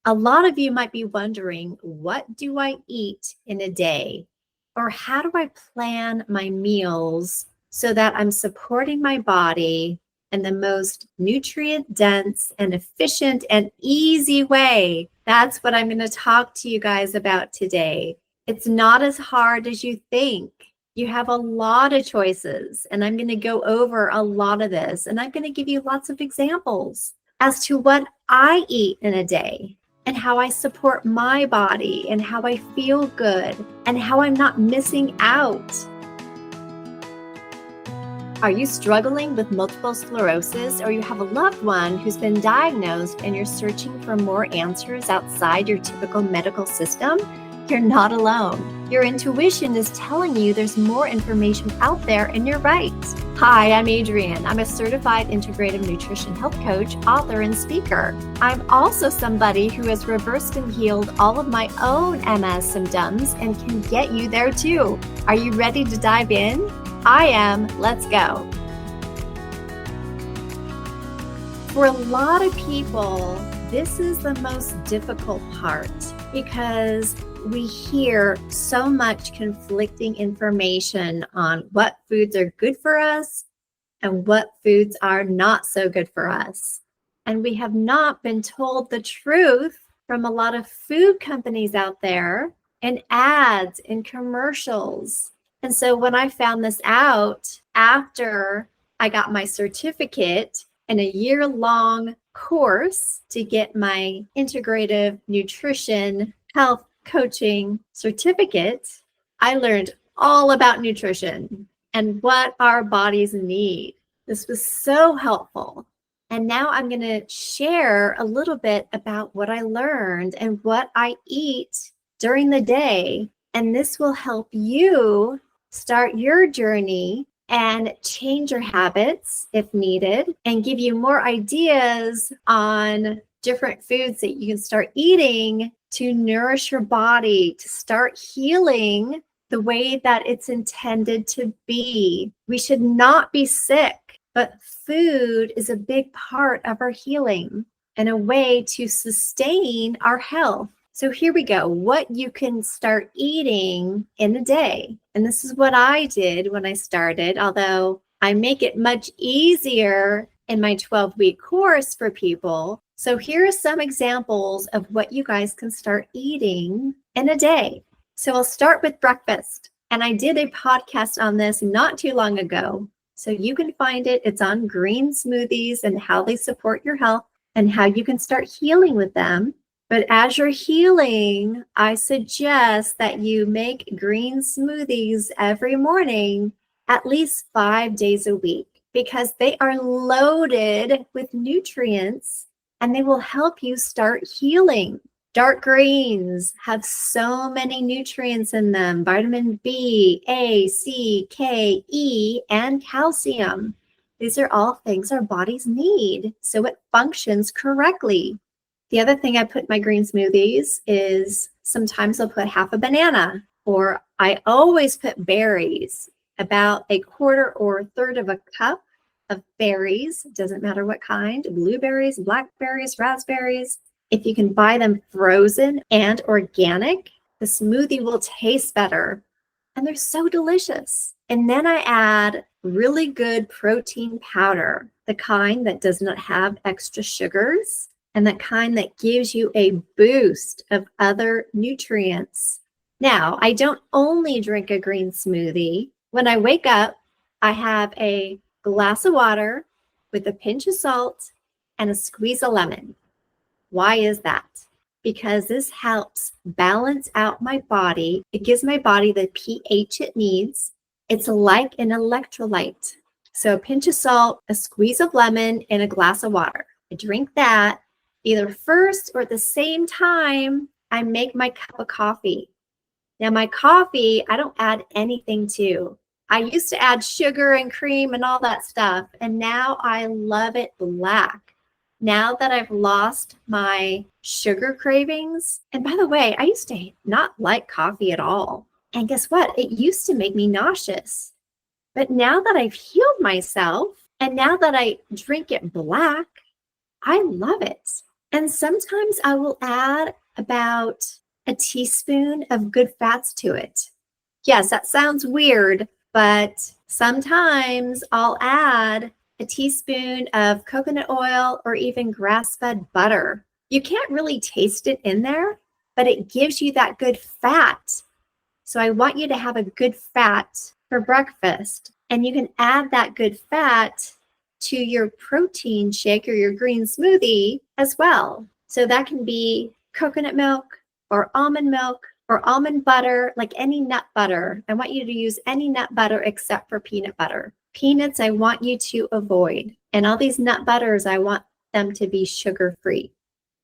A lot of you might be wondering, what do I eat in a day? Or how do I plan my meals so that I'm supporting my body in the most nutrient-dense and efficient and easy way? That's what I'm going to talk to you guys about today. It's not as hard as you think. You have a lot of choices, and I'm going to go over a lot of this, and I'm going to give you lots of examples as to what I eat in a day and how I support my body and how I feel good and how I'm not missing out. Are you struggling with multiple sclerosis, or you have a loved one who's been diagnosed and you're searching for more answers outside your typical medical system? You're not alone. Your intuition is telling you there's more information out there, and you're right. Hi, I'm Adrienne. I'm a certified integrative nutrition health coach, author, and speaker. I'm also somebody who has reversed and healed all of my own MS symptoms and can get you there too. Are you ready to dive in? I am. Let's go. For a lot of people, this is the most difficult part because we hear so much conflicting information on what foods are good for us and what foods are not so good for us. And we have not been told the truth from a lot of food companies out there and ads and commercials. And so when I found this out after I got my certificate and a year-long course to get my integrative nutrition health coaching certificate, I learned all about nutrition and what our bodies need. This was so helpful. And now I'm going to share a little bit about what I learned and what I eat during the day. And this will help you start your journey and change your habits if needed, and give you more ideas on different foods that you can start eating to nourish your body, to start healing the way that it's intended to be. We should not be sick, but food is a big part of our healing and a way to sustain our health. So here we go, what you can start eating in a day. And this is what I did when I started, although I make it much easier in my 12-week course for people. So here are some examples of what you guys can start eating in a day. So I'll start with breakfast. And I did a podcast on this not too long ago. So you can find it. It's on green smoothies and how they support your health and how you can start healing with them. But as you're healing, I suggest that you make green smoothies every morning, at least 5 days a week, because they are loaded with nutrients and they will help you start healing. Dark greens have so many nutrients in them: vitamin B, A, C, K, E, and calcium. These are all things our bodies need so it functions correctly. The other thing I put in my green smoothies is sometimes I'll put half a banana, or I always put berries, about a quarter or a third of a cup of berries. Doesn't matter what kind: blueberries, blackberries, raspberries. If you can buy them frozen and organic, the smoothie will taste better. And they're so delicious. And then I add really good protein powder, the kind that does not have extra sugars, and that kind that gives you a boost of other nutrients. Now, I don't only drink a green smoothie. When I wake up, I have a glass of water with a pinch of salt and a squeeze of lemon. Why is that? Because this helps balance out my body. It gives my body the pH it needs. It's like an electrolyte. So a pinch of salt, a squeeze of lemon, and a glass of water. I drink that either first or at the same time I make my cup of coffee. Now my coffee, I don't add anything to. I used to add sugar and cream and all that stuff, and now I love it black. Now that I've lost my sugar cravings, and by the way, I used to not like coffee at all. And guess what? It used to make me nauseous. But now that I've healed myself, and now that I drink it black, I love it. And sometimes I will add about a teaspoon of good fats to it. Yes, that sounds weird, but sometimes I'll add a teaspoon of coconut oil or even grass-fed butter. You can't really taste it in there, but it gives you that good fat. So I want you to have a good fat for breakfast. And you can add that good fat to your protein shake or your green smoothie as well. So that can be coconut milk or almond butter, like any nut butter. I want you to use any nut butter except for peanut butter. Peanuts, I want you to avoid. And all these nut butters, I want them to be sugar-free.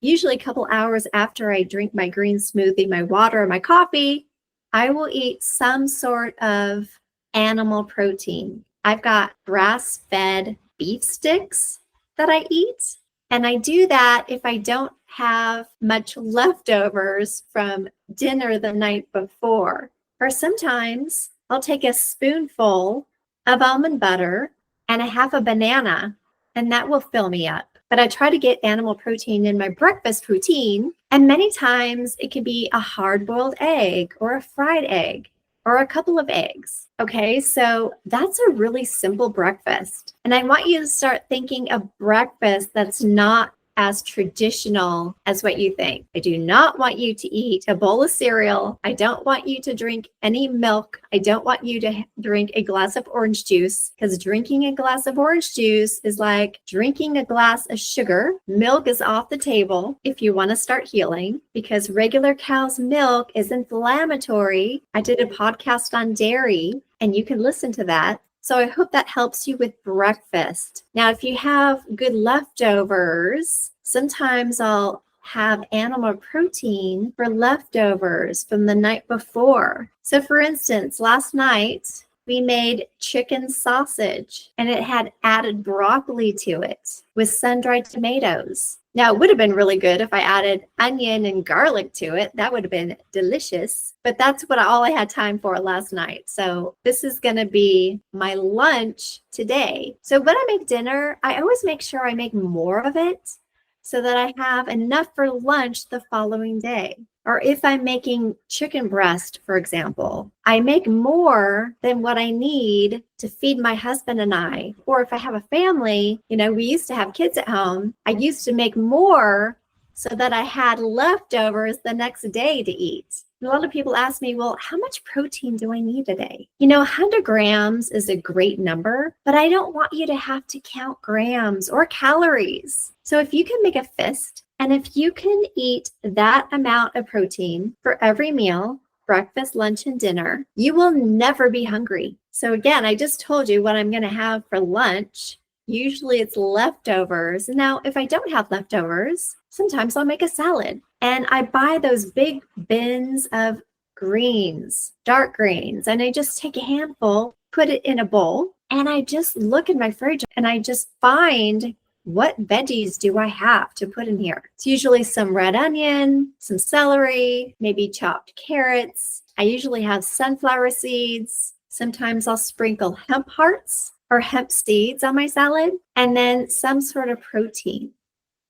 Usually a couple hours after I drink my green smoothie, my water, my coffee, I will eat some sort of animal protein. I've got grass-fed beef sticks that I eat. And I do that if I don't have much leftovers from dinner the night before. Or sometimes I'll take a spoonful of almond butter and a half a banana, and that will fill me up. But I try to get animal protein in my breakfast routine. And many times it can be a hard-boiled egg or a fried egg or a couple of eggs. Okay, so that's a really simple breakfast. And I want you to start thinking of breakfast that's not as traditional as what you think. I do not want you to eat a bowl of cereal. I don't want you to drink any milk. I don't want you to drink a glass of orange juice, because drinking a glass of orange juice is like drinking a glass of sugar. Milk is off the table if you want to start healing, because regular cow's milk is inflammatory. I did a podcast on dairy, and you can listen to that. So I hope that helps you with breakfast. Now, if you have good leftovers, sometimes I'll have animal protein for leftovers from the night before. So for instance, last night we made chicken sausage, and it had added broccoli to it with sun-dried tomatoes. Now, it would have been really good if I added onion and garlic to it. That would have been delicious. But that's all I had time for last night. So this is going to be my lunch today. So when I make dinner, I always make sure I make more of it so that I have enough for lunch the following day. Or if I'm making chicken breast, for example, I make more than what I need to feed my husband and I. Or if I have a family, we used to have kids at home, I used to make more so that I had leftovers the next day to eat. A lot of people ask me, well, how much protein do I need a day? 100 grams is a great number, but I don't want you to have to count grams or calories. So if you can make a fist, and if you can eat that amount of protein for every meal, breakfast, lunch, and dinner, you will never be hungry. So again, I just told you what I'm going to have for lunch. Usually it's leftovers. Now, if I don't have leftovers, sometimes I'll make a salad. And I buy those big bins of greens, dark greens, and I just take a handful, put it in a bowl, and I just look in my fridge and I just find what veggies do I have to put in here. It's usually some red onion, some celery, maybe chopped carrots. I usually have sunflower seeds. Sometimes I'll sprinkle hemp hearts or hemp seeds on my salad, and then some sort of protein.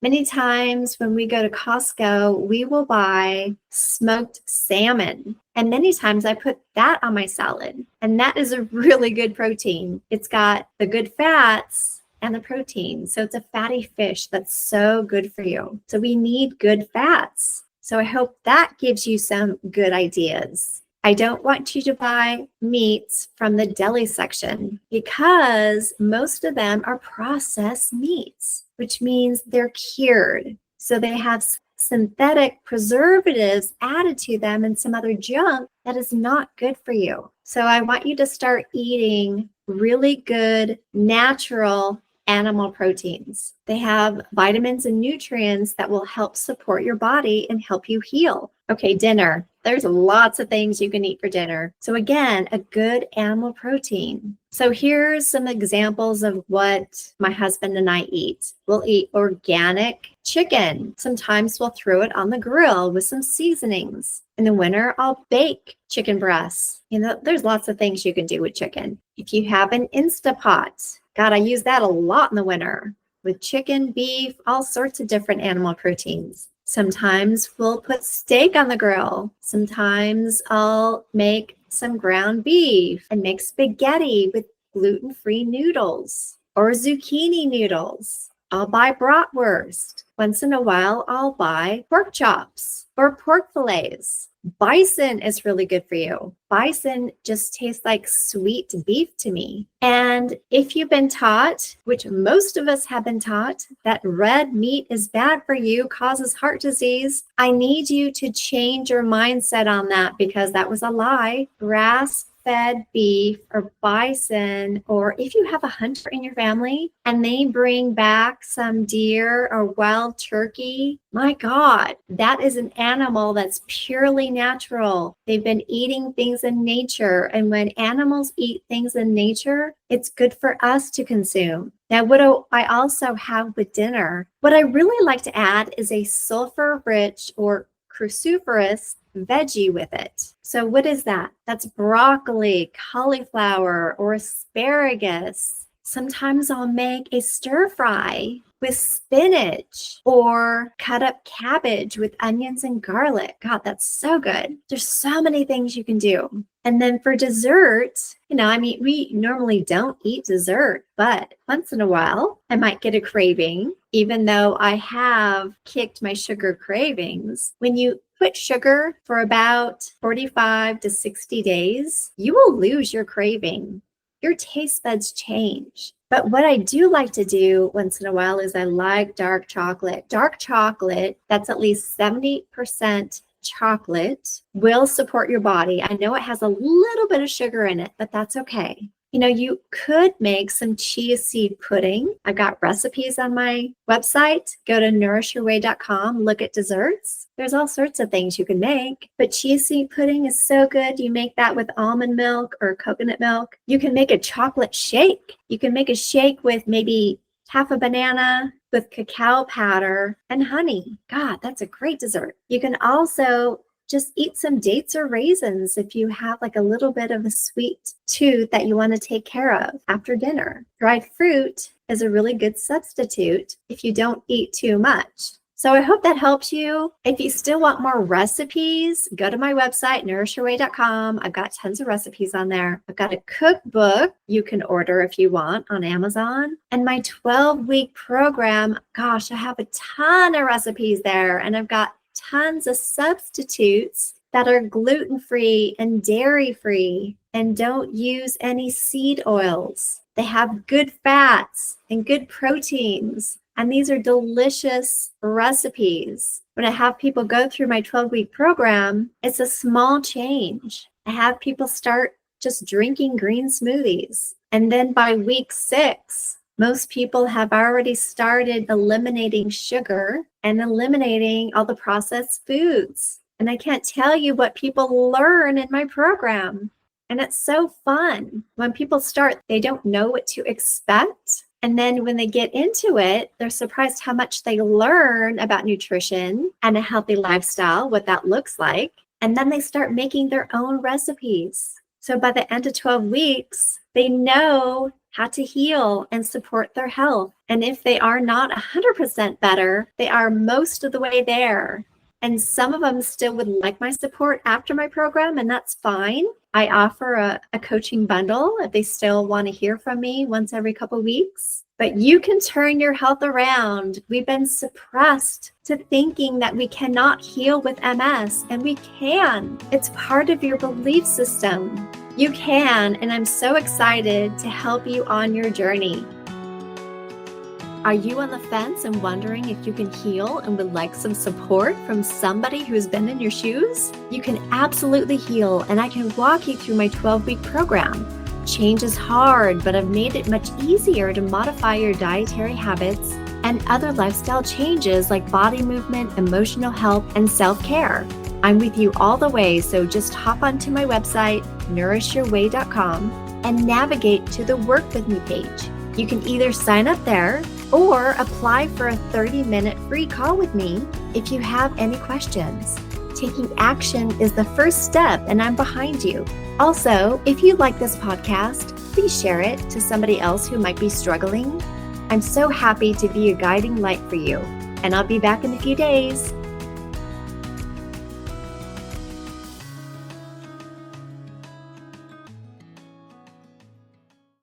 Many times when we go to Costco, we will buy smoked salmon. And many times I put that on my salad. And that is a really good protein. It's got the good fats and the protein. So it's a fatty fish that's so good for you. So we need good fats. So I hope that gives you some good ideas. I don't want you to buy meats from the deli section because most of them are processed meats, which means they're cured. So they have synthetic preservatives added to them and some other junk that is not good for you. So I want you to start eating really good, natural animal proteins. They have vitamins and nutrients that will help support your body and help you heal. Okay, dinner. There's lots of things you can eat for dinner. So again, a good animal protein. So here's some examples of what my husband and I eat. We'll eat organic chicken. Sometimes we'll throw it on the grill with some seasonings. In the winter, I'll bake chicken breasts. There's lots of things you can do with chicken. If you have an Instapot, God, I use that a lot in the winter. with chicken, beef, all sorts of different animal proteins. Sometimes we'll put steak on the grill. Sometimes I'll make some ground beef and make spaghetti with gluten-free noodles or zucchini noodles. I'll buy bratwurst. Once in a while, I'll buy pork chops or pork fillets. Bison is really good for you. Bison just tastes like sweet beef to me. And if you've been taught, which most of us have been taught, that red meat is bad for you, causes heart disease, I need you to change your mindset on that because that was a lie. Grass-fed beef or bison, or if you have a hunter in your family and they bring back some deer or wild turkey, my God, that is an animal that's purely natural. They've been eating things in nature. And when animals eat things in nature, it's good for us to consume. Now, what do I also have with dinner? What I really like to add is a sulfur-rich or cruciferous veggie with it. So what is that? That's broccoli, cauliflower, or asparagus. Sometimes I'll make a stir fry with spinach or cut up cabbage with onions and garlic. God, that's so good. There's so many things you can do. And then for dessert, we normally don't eat dessert, but once in a while, I might get a craving, even though I have kicked my sugar cravings. When you put sugar for about 45 to 60 days, you will lose your craving. Your taste buds change. But what I do like to do once in a while is I like dark chocolate. Dark chocolate, that's at least 70% chocolate, will support your body. I know it has a little bit of sugar in it, but that's okay. You could make some chia seed pudding. I've got recipes on my website. Go to nourishyourway.com, look at desserts. There's all sorts of things you can make, but chia seed pudding is so good. You make that with almond milk or coconut milk. You can make a chocolate shake. You can make a shake with maybe half a banana with cacao powder and honey. God, that's a great dessert. You can also just eat some dates or raisins if you have like a little bit of a sweet tooth that you want to take care of after dinner. Dried fruit is a really good substitute if you don't eat too much. So I hope that helps you. If you still want more recipes, go to my website, nourishyourway.com. I've got tons of recipes on there. I've got a cookbook you can order if you want on Amazon. And my 12-week program, gosh, I have a ton of recipes there. And I've got tons of substitutes that are gluten-free and dairy-free and don't use any seed oils. They have good fats and good proteins. And these are delicious recipes. When I have people go through my 12-week program, it's a small change. I have people start just drinking green smoothies. And then by week 6, most people have already started eliminating sugar and eliminating all the processed foods. And I can't tell you what people learn in my program. And it's so fun. When people start, they don't know what to expect. And then when they get into it, they're surprised how much they learn about nutrition and a healthy lifestyle, what that looks like. And then they start making their own recipes. So by the end of 12 weeks, they know how to heal and support their health. And if they are not 100% better, they are most of the way there. And some of them still would like my support after my program, and that's fine. I offer a coaching bundle if they still want to hear from me once every couple of weeks. But you can turn your health around. We've been suppressed to thinking that we cannot heal with MS, and we can. It's part of your belief system. You can, and I'm so excited to help you on your journey. Are you on the fence and wondering if you can heal and would like some support from somebody who's been in your shoes? You can absolutely heal, and I can walk you through my 12-week program. Change is hard, but I've made it much easier to modify your dietary habits and other lifestyle changes like body movement, emotional health, and self-care. I'm with you all the way, so just hop onto my website, nourishyourway.com, and navigate to the Work With Me page. You can either sign up there or apply for a 30-minute free call with me if you have any questions. Taking action is the first step, and I'm behind you. Also, if you like this podcast, please share it to somebody else who might be struggling. I'm so happy to be a guiding light for you, and I'll be back in a few days.